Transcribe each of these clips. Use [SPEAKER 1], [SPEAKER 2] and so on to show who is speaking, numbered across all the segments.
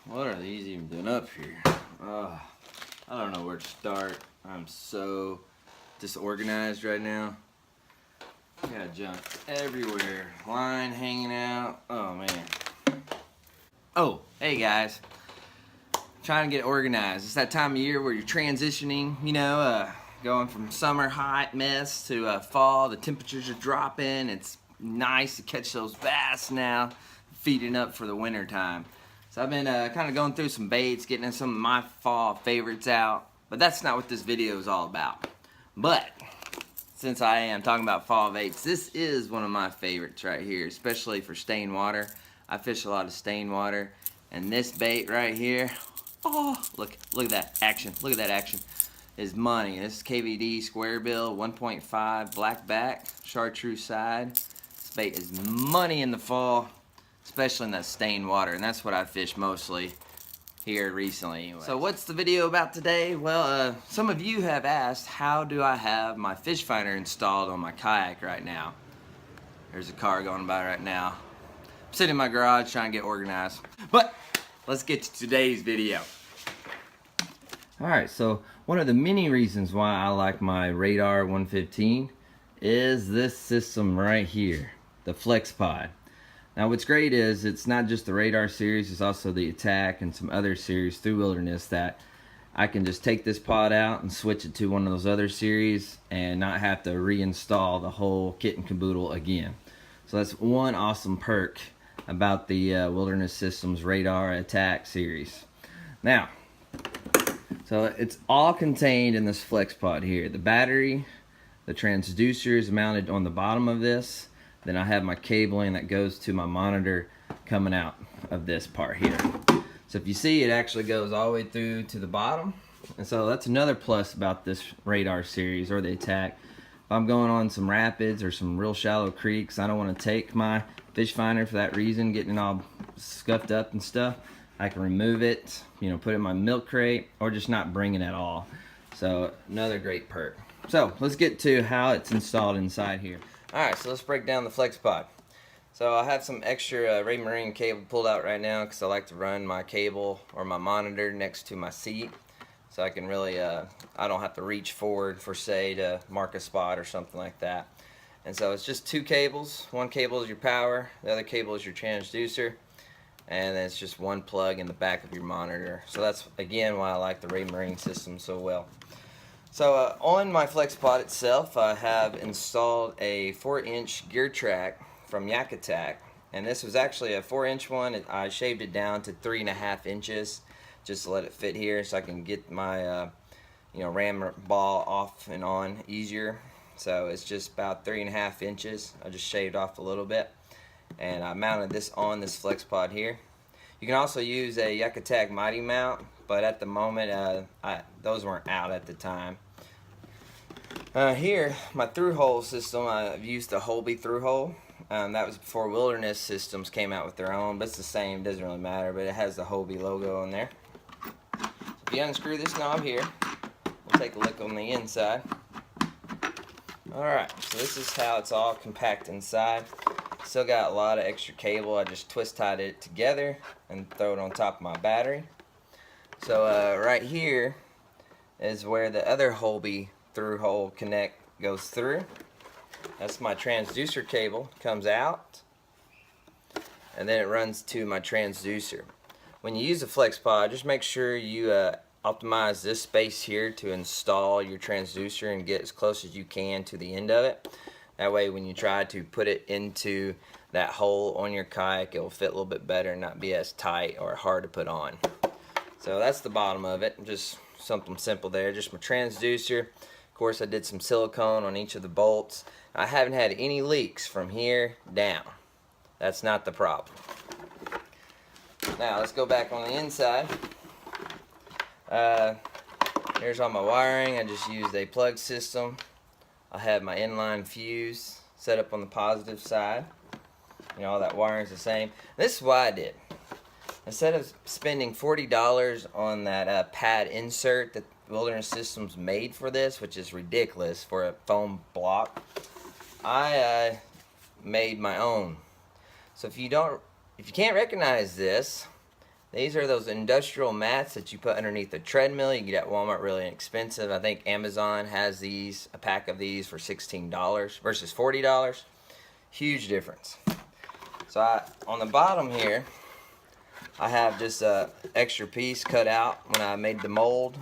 [SPEAKER 1] What are these even doing up here? I don't know where to start. I'm so disorganized right now. Got junk everywhere. Line hanging out. Oh man. Oh, hey guys. Trying to get organized. It's that time of year where you're transitioning, going from summer hot mess to fall. The temperatures are dropping. It's nice to catch those bass now, feeding up for the winter time. So I've been kind of going through some baits, getting some of my fall favorites out, but that's not what this video is all about. But since I am talking about fall baits, this is one of my favorites right here, especially for staying water. I fish a lot of staying water, and this bait right here, oh, look at that action. Look at that action. Is money. This is KVD square bill, 1.5 black back, chartreuse side. This bait is money in the fall, especially in that stained water, and that's what I fish mostly here recently anyway. So what's the video about today? Well, some of you have asked, how do I have my fish finder installed on my kayak right now? There's a car going by right now. I'm sitting in my garage trying to get organized. But let's get to today's video. Alright, so one of the many reasons why I like my Radar 115 is this system right here, the FlexPod. Now what's great is it's not just the Radar series, it's also the Attack and some other series through Wilderness that I can just take this pod out and switch it to one of those other series and not have to reinstall the whole kit and caboodle again. So that's one awesome perk about the Wilderness Systems Radar Attack series. Now, so it's all contained in this FlexPod here. The battery, the transducer is mounted on the bottom of this. Then I have my cabling that goes to my monitor coming out of this part here. So if you see, it actually goes all the way through to the bottom. And so that's another plus about this Radar series or the Attack. If I'm going on some rapids or some real shallow creeks, I don't want to take my fish finder for that reason, getting it all scuffed up and stuff. I can remove it, put it in my milk crate, or just not bring it at all. So another great perk. So let's get to how it's installed inside here. Alright, so let's break down the FlexPod. So I have some extra Raymarine cable pulled out right now because I like to run my cable or my monitor next to my seat. So I can really, I don't have to reach forward for say to mark a spot or something like that. And so it's just two cables. One cable is your power, the other cable is your transducer. And then it's just one plug in the back of your monitor. So that's again why I like the Raymarine system so well. So on my FlexPod itself, I have installed a 4-inch gear track from Yak Attack, and this was actually a 4-inch one. I shaved it down to 3.5 inches just to let it fit here, so I can get my ram ball off and on easier. So it's just about 3.5 inches. I just shaved off a little bit, and I mounted this on this FlexPod here. You can also use a Yak Attack Mighty mount, but at the moment those weren't out at the time. Here, my through-hole system, I've used the Hobie through-hole. That was before Wilderness Systems came out with their own, but it's the same, doesn't really matter, but it has the Hobie logo on there. So if you unscrew this knob here, we'll take a look on the inside. Alright, so this is how it's all compact inside. Still got a lot of extra cable. I just twist tied it together and throw it on top of my battery. So right here is where the other Hobie through hole connect goes through. That's my transducer cable, comes out, and then it runs to my transducer. When you use a FlexPod, just make sure you optimize this space here to install your transducer and get as close as you can to the end of it. That way when you try to put it into that hole on your kayak, it will fit a little bit better and not be as tight or hard to put on. So that's the bottom of it, just something simple there, just my transducer. Of course, I did some silicone on each of the bolts. I haven't had any leaks from here down. That's not the problem. Now let's go back on the inside. Here's all my wiring. I just used a plug system. I have my inline fuse set up on the positive side. All that wiring is the same. This is what I did. Instead of spending $40 on that pad insert that Wilderness Systems made for this, which is ridiculous for a foam block, I made my own. So if you can't recognize this, These are those industrial mats that you put underneath the treadmill. You can get at Walmart, really inexpensive. I think Amazon has these, a pack of these for $16 versus $40. Huge difference. So on the bottom here, I have just a extra piece cut out when I made the mold.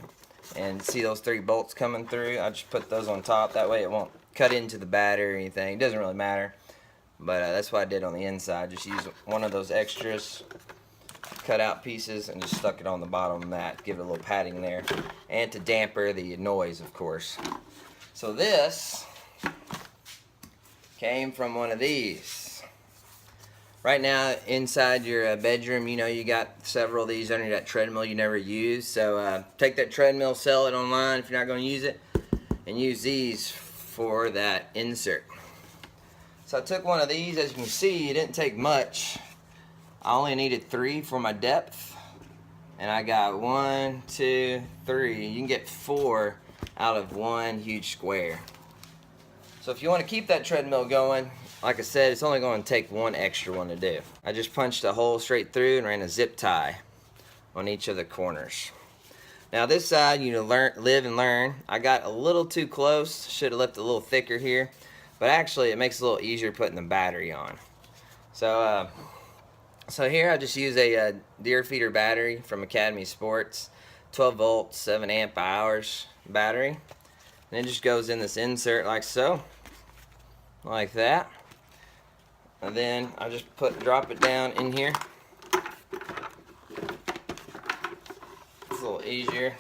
[SPEAKER 1] And see those 3 bolts coming through? I just put those on top. That way it won't cut into the battery or anything. It doesn't really matter. But that's what I did on the inside. Just use one of those extras cut out pieces and just stuck it on the bottom of that. Give it a little padding there. And to damper the noise, of course. So this came from one of these. Right now, inside your bedroom, you know, you got several of these under that treadmill you never use. So take that treadmill, sell it online if you're not going to use it, and use these for that insert. So I took one of these. As you can see, it didn't take much. I only needed 3 for my depth, and I got 1, 2, 3. You can get 4 out of one huge square. So if you want to keep that treadmill going, like I said, it's only going to take 1 extra one to do. I just punched a hole straight through and ran a zip tie on each of the corners. Now this side, you live and learn. I got a little too close. Should have left it a little thicker here. But actually, it makes it a little easier putting the battery on. So here I just use a Deer Feeder battery from Academy Sports. 12 volts, 7 amp hours battery. And it just goes in this insert like so. Like that. And then I just drop it down in here. It's a little easier.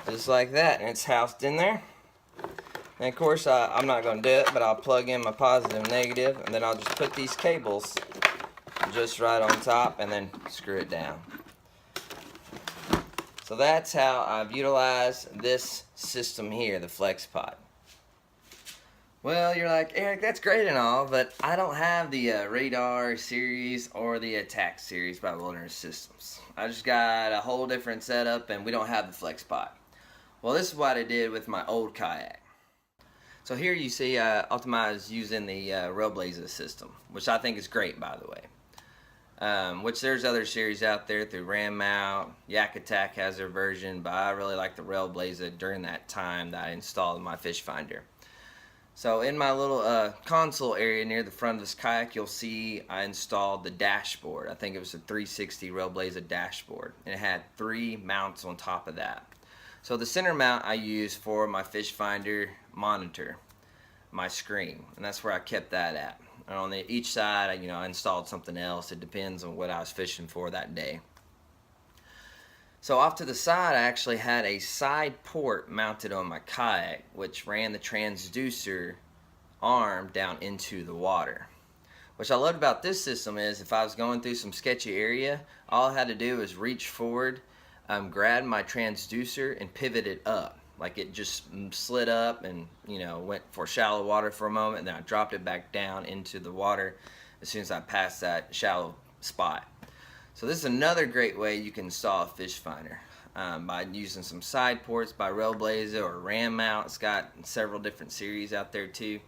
[SPEAKER 1] Just like that, and it's housed in there. And of course, I'm not going to do it, but I'll plug in my positive and negative, and then I'll just put these cables just right on top and then screw it down. So that's how I've utilized this system here, the FlexPod. Well, you're like, Eric, that's great and all, but I don't have the Radar series or the Attack series by Wilderness Systems. I just got a whole different setup, and we don't have the FlexPod. Well, this is what I did with my old kayak. So here you see Ultima is using the Railblaza system, which I think is great, by the way. Which there's other series out there through Ram Mount. Yak Attack has their version, but I really like the Railblaza during that time that I installed my fish finder. So in my little console area near the front of this kayak, you'll see I installed the dashboard. I think it was a 360 Railblaza dashboard, and it had 3 mounts on top of that. So the center mount I use for my fish finder monitor, my screen, and that's where I kept that at. And on each side, I installed something else. It depends on what I was fishing for that day. So off to the side, I actually had a side port mounted on my kayak, which ran the transducer arm down into the water. What I loved about this system is if I was going through some sketchy area, all I had to do was reach forward, grab my transducer and pivot it up. Like it just slid up and went for shallow water for a moment, and then I dropped it back down into the water as soon as I passed that shallow spot. So this is another great way you can install a fish finder by using some side ports by Railblaza or Ram Mount. It's got several different series out there too.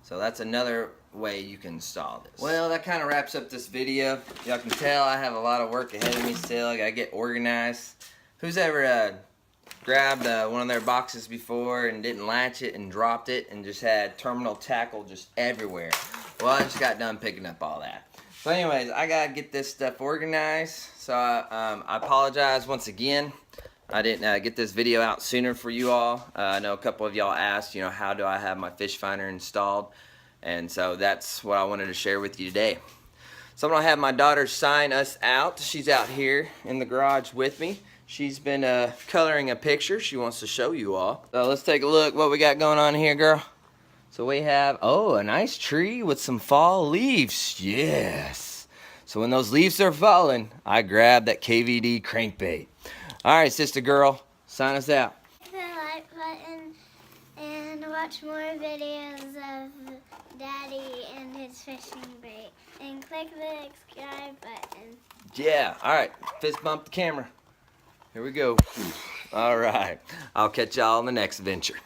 [SPEAKER 1] So that's another way you can install this. Well, that kind of wraps up this video. Y'all can tell I have a lot of work ahead of me still. I gotta get organized. Who's ever grabbed one of their boxes before and didn't latch it and dropped it and just had terminal tackle just everywhere? Well, I just got done picking up all that. So anyways, I gotta get this stuff organized. So I apologize once again. I didn't get this video out sooner for you all. I know a couple of y'all asked, how do I have my fish finder installed? And so that's what I wanted to share with you today. So I'm gonna have my daughter sign us out. She's out here in the garage with me. She's been coloring a picture she wants to show you all. So let's take a look what we got going on here, girl. So we have, a nice tree with some fall leaves. Yes. So when those leaves are falling, I grab that KVD crankbait. All right, sister girl, sign us out.
[SPEAKER 2] Hit the like button and watch more videos of Daddy and his fishing bait. And click the subscribe button.
[SPEAKER 1] Yeah, all right, fist bump the camera. Here we go. All right, I'll catch y'all on the next venture.